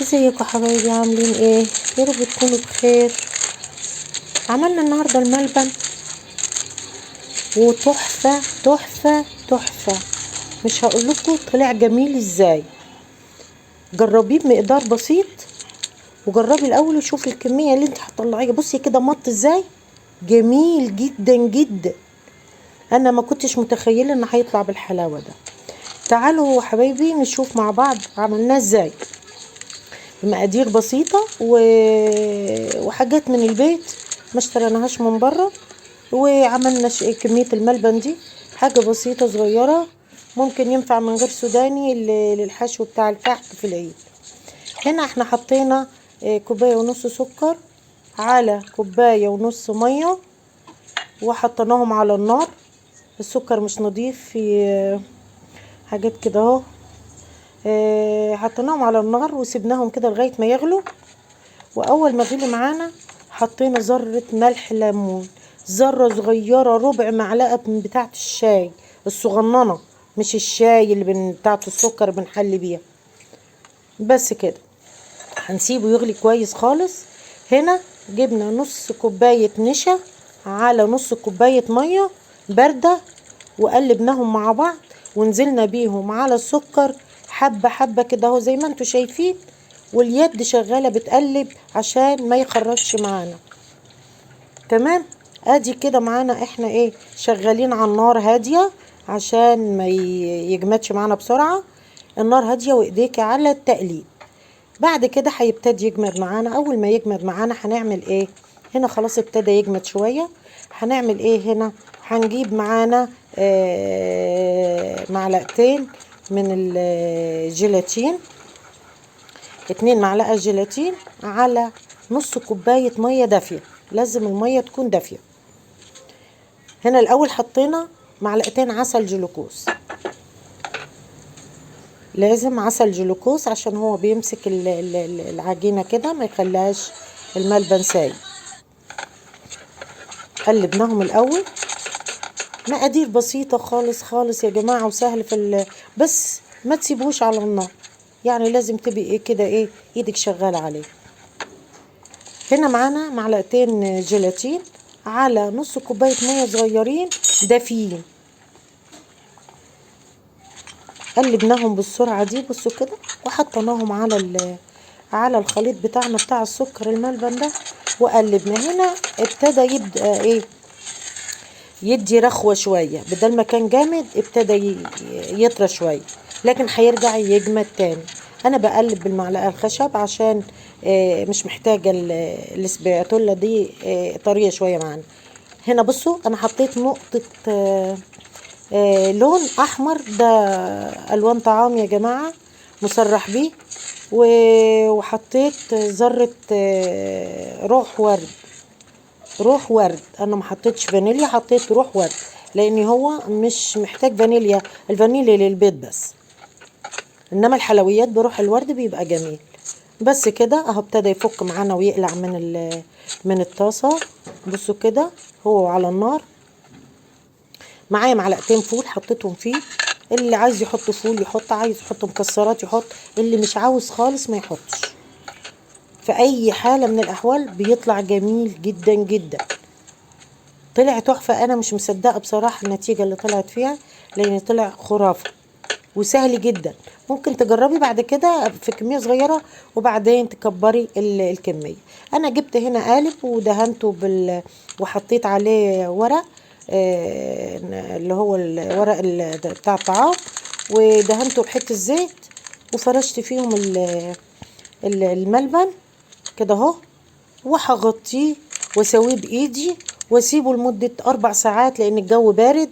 ازيكم يا حبايبي؟ عاملين ايه؟ يا رب تكونوا بخير. عملنا النهارده الملبن وتحفه تحفه تحفه. مش هقول لكم طلع جميل ازاي. جربيه بمقدار بسيط، وجربي الاول وشوفي الكميه اللي انت هتطلعيها. بصي كده مط ازاي، جميل جدا جدا. انا ما كنتش متخيله ان هيطلع بالحلاوه ده. تعالوا يا حبايبي نشوف مع بعض عملناه ازاي. مقادير بسيطة وحاجات من البيت، ما اشتريناهاش من بره. وعملنا كمية الملبن دي حاجة بسيطة صغيرة، ممكن ينفع من غير سوداني للحشو بتاع الكحك في العيد. هنا احنا حطينا كوباية ونص سكر على كوباية ونص مية، وحطيناهم على النار. السكر مش نضيف، في حاجات كده اهو. حطيناهم على النار وسبناهم كده لغاية ما يغلوا. واول ما غلي معانا حطينا ذرة ملح ليمون، ذرة صغيرة، ربع معلقة من بتاعة الشاي الصغننة، مش الشاي اللي بتاعة السكر بنحلي بيها. بس كده هنسيبه يغلي كويس خالص. هنا جبنا نص كوباية نشا على نص كوباية مية باردة، وقلبناهم مع بعض ونزلنا بيهم على السكر حبة حبة كده اهو زي ما انتوا شايفين، واليد شغالة بتقلب عشان ما يخرجش معانا. تمام. ادي كده معانا احنا ايه، شغالين على النار هادية عشان ما يجمدش معانا بسرعة. النار هادية وايديك على التقليب. بعد كده هيبتدي يجمد معانا. اول ما يجمد معانا هنعمل ايه؟ هنا خلاص ابتدى يجمد شوية. هنعمل ايه هنا؟ هنجيب معانا معلقتين من الجيلاتين، 2 معلقة جيلاتين على نص كوباية مية دافية. لازم المية تكون دافية. هنا الاول حطينا معلقتين عسل جلوكوز، لازم عسل جلوكوز عشان هو بيمسك العجينة كده ما يخليهاش الملبن سايب. قلبناهم الاول. مقادير بسيطة خالص خالص يا جماعة، وسهل بس ما تسيبوش على النار، يعني لازم تبقي ايه كده ايه، ايدك شغالة عليه. هنا معانا معلقتين جيلاتين على نص كوباية مية صغيرين دافيين. قلبناهم بالسرعة دي، بصوا كده، وحطيناهم على الخليط بتاعنا بتاع السكر الملبن ده، وقلبنا. هنا ابتدى يبدأ ايه، يدي رخوة شوية، بدل ما كان جامد ابتدى يطرى شوية، لكن هيرجع يجمد تاني. انا بقلب بالمعلقة الخشب عشان مش محتاجة السباتولا دي طرية شوية معانا. هنا بصوا انا حطيت نقطة لون احمر، ده الوان طعام يا جماعة مصرح بيه. وحطيت ذرة روح ورد. روح ورد، انا ما حطيتش فانيليا، حطيت روح ورد لان هو مش محتاج فانيليا، الفانيليا للبيض بس، انما الحلويات بروح الورد بيبقى جميل. بس كده اهو ابتدى يفك معانا ويقلع من الطاسة. بصوا كده هو على النار. معايا معلقتين فول حطيتهم فيه، اللي عايز يحط فول يحط، عايز يحط مكسرات يحط، اللي مش عاوز خالص ما يحطش. في اي حالة من الاحوال بيطلع جميل جدا جدا. طلع تحفة. انا مش مصدقة بصراحة النتيجة اللي طلعت فيها، لان طلع خرافة وسهل جدا. ممكن تجربي بعد كده في كمية صغيرة وبعدين تكبري الكمية. انا جبت هنا قالب ودهنته وحطيت عليه ورق اللي هو الورق بتاع الطعام، ودهنته بحتة زيت، وفرشت فيهم الملبن كده اهو، وهغطيه واسويه بايدي واسيبه لمدة 4 ساعات لان الجو بارد.